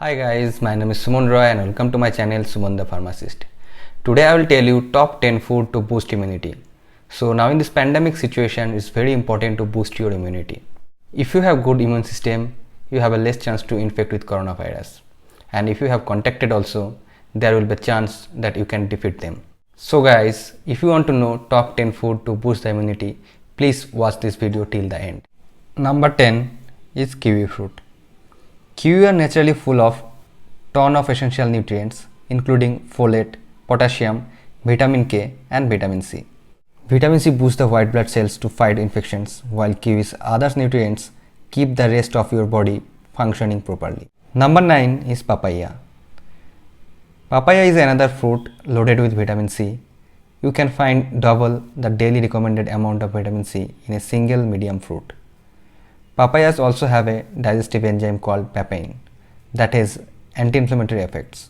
Hi guys, my name is Suman Roy and welcome to my channel Suman the Pharmacist. Today I will tell you top 10 food to boost immunity. So now in this pandemic situation, it's very important to boost your immunity. If you have good immune system, you have a less chance to infect with coronavirus. And if you have contacted also, there will be a chance that you can defeat them. So guys, if you want to know top 10 food to boost the immunity, please watch this video till the end. Number 10 is kiwi fruit. Kiwi are naturally full of ton of essential nutrients including folate, potassium, vitamin K and vitamin C. Vitamin C boosts the white blood cells to fight infections while kiwi's other nutrients keep the rest of your body functioning properly. Number 9 is papaya. Papaya is another fruit loaded with vitamin C. You can find double the daily recommended amount of vitamin C in a single medium fruit. Papayas also have a digestive enzyme called papain that has anti-inflammatory effects.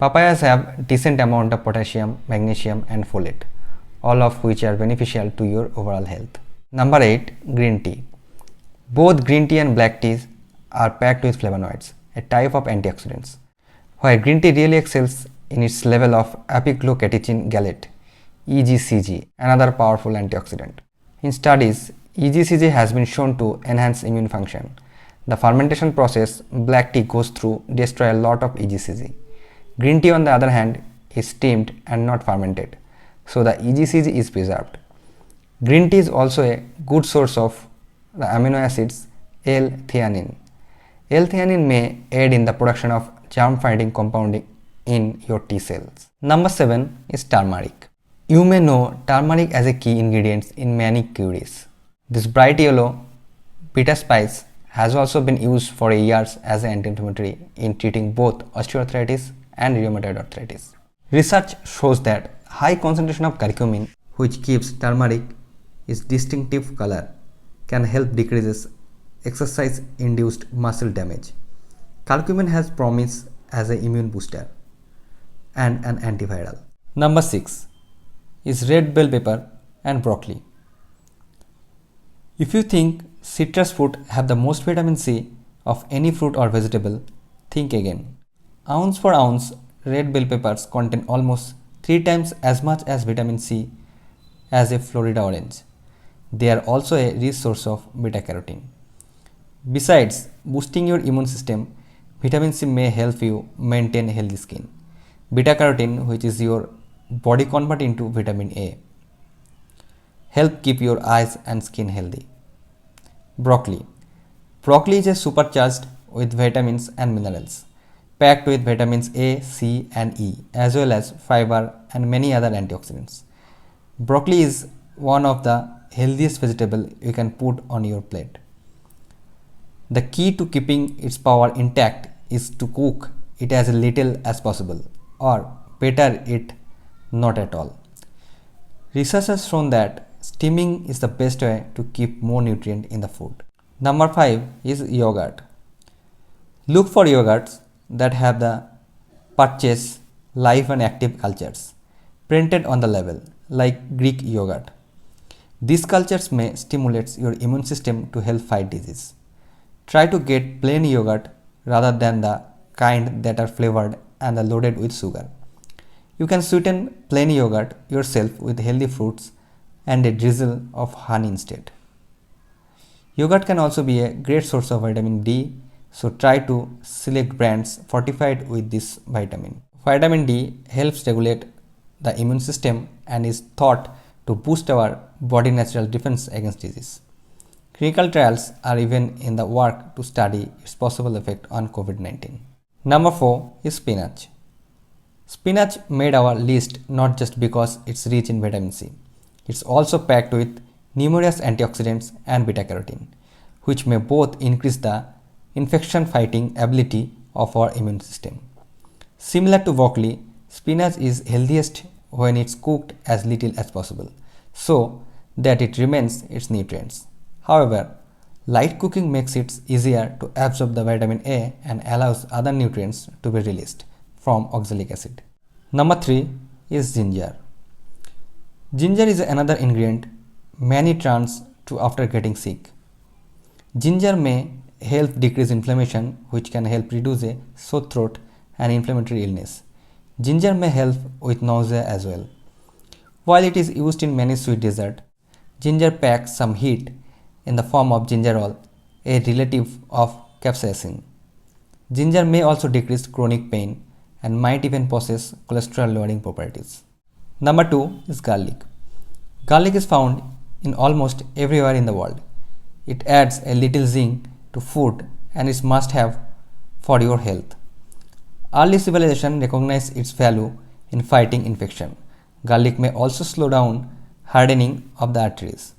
Papayas have decent amount of potassium, magnesium and folate, all of which are beneficial to your overall health. Number 8. Green tea. Both green tea and black teas are packed with flavonoids, a type of antioxidants. While green tea really excels in its level of epiglycocatechin gallate, EGCG, another powerful antioxidant. In studies, EGCG has been shown to enhance immune function. The fermentation process black tea goes through destroys a lot of EGCG. Green tea on the other hand is steamed and not fermented, so the EGCG is preserved. Green tea is also a good source of the amino acids L-theanine. L-theanine may aid in the production of germ-fighting compound in your T cells. Number 7 is turmeric. You may know turmeric as a key ingredient in many curries. This bright yellow bitter spice has also been used for years as an anti-inflammatory in treating both osteoarthritis and rheumatoid arthritis. Research shows that high concentration of curcumin, which gives turmeric its distinctive color, can help decrease exercise-induced muscle damage. Curcumin has promise as an immune booster and an antiviral. Number 6 is red bell pepper and broccoli. If you think citrus fruit have the most vitamin C of any fruit or vegetable, think again. Ounce for ounce, red bell peppers contain almost 3 times as much as vitamin C as a Florida orange. They are also a rich source of beta carotene. Besides boosting your immune system, vitamin C may help you maintain healthy skin. Beta carotene, which is your body convert into vitamin A, help keep your eyes and skin healthy. Broccoli. Broccoli is a supercharged with vitamins and minerals, packed with vitamins A, C and E, as well as fiber and many other antioxidants. Broccoli is one of the healthiest vegetable you can put on your plate. The key to keeping its power intact is to cook it as little as possible, or better it not at all. Research has shown that steaming is the best way to keep more nutrient in the food. Number 5 is yogurt. Look for yogurts that have the purchase live and active cultures printed on the label, like Greek yogurt. These cultures may stimulate your immune system to help fight disease. Try to get plain yogurt rather than the kind that are flavored and are loaded with sugar. You can sweeten plain yogurt yourself with healthy fruits and a drizzle of honey instead. Yogurt can also be a great source of vitamin D, so try to select brands fortified with this vitamin. Vitamin D helps regulate the immune system and is thought to boost our body natural defense against disease. Clinical trials are even in the work to study its possible effect on COVID-19. Number 4 is spinach. Spinach made our list not just because it's rich in vitamin C. It's also packed with numerous antioxidants and beta carotene, which may both increase the infection fighting ability of our immune system. Similar to broccoli, spinach is healthiest when it's cooked as little as possible, so that it remains its nutrients. However, light cooking makes it easier to absorb the vitamin A and allows other nutrients to be released from oxalic acid. Number 3 is ginger. Ginger is another ingredient many turn to after getting sick. Ginger may help decrease inflammation, which can help reduce a sore throat and inflammatory illness. Ginger may help with nausea as well. While it is used in many sweet desserts, ginger packs some heat in the form of gingerol, a relative of capsaicin. Ginger may also decrease chronic pain and might even possess cholesterol lowering properties. Number 2 is garlic. Garlic is found in almost everywhere in the world. It adds a little zing to food and is must have for your health. Early civilization recognized its value in fighting infection. Garlic may also slow down hardening of the arteries,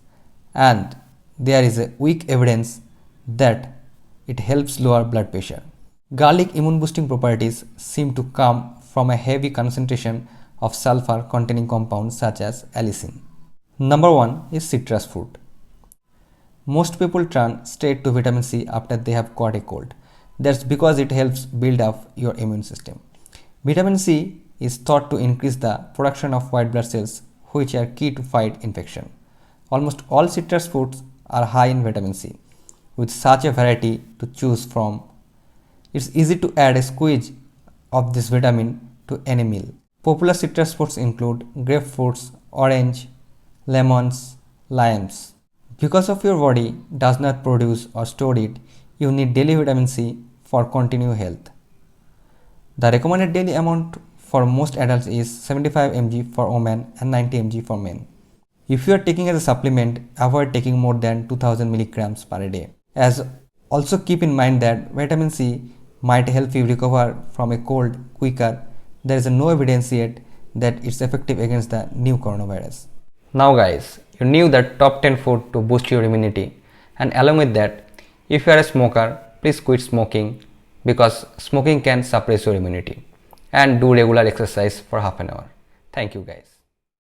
and there is a weak evidence that it helps lower blood pressure. Garlic immune boosting properties seem to come from a heavy concentration of sulfur containing compounds such as allicin. Number 1 is citrus fruit. Most people turn straight to vitamin C after they have caught a cold. That's because it helps build up your immune system. Vitamin C is thought to increase the production of white blood cells, which are key to fight infection. Almost all citrus fruits are high in vitamin C. With such a variety to choose from, it's easy to add a squeeze of this vitamin to any meal. Popular citrus fruits include grapefruits, orange, lemons, limes. Because of your body does not produce or store it, you need daily vitamin C for continued health. The recommended daily amount for most adults is 75 mg for women and 90 mg for men. If you are taking as a supplement, avoid taking more than 2000 milligrams per day. As also keep in mind that vitamin C might help you recover from a cold quicker. There is no evidence yet that it's effective against the new coronavirus. Now guys, you knew the top 10 food to boost your immunity, and along with that, if you are a smoker, please quit smoking because smoking can suppress your immunity, and do regular exercise for half an hour. Thank you guys.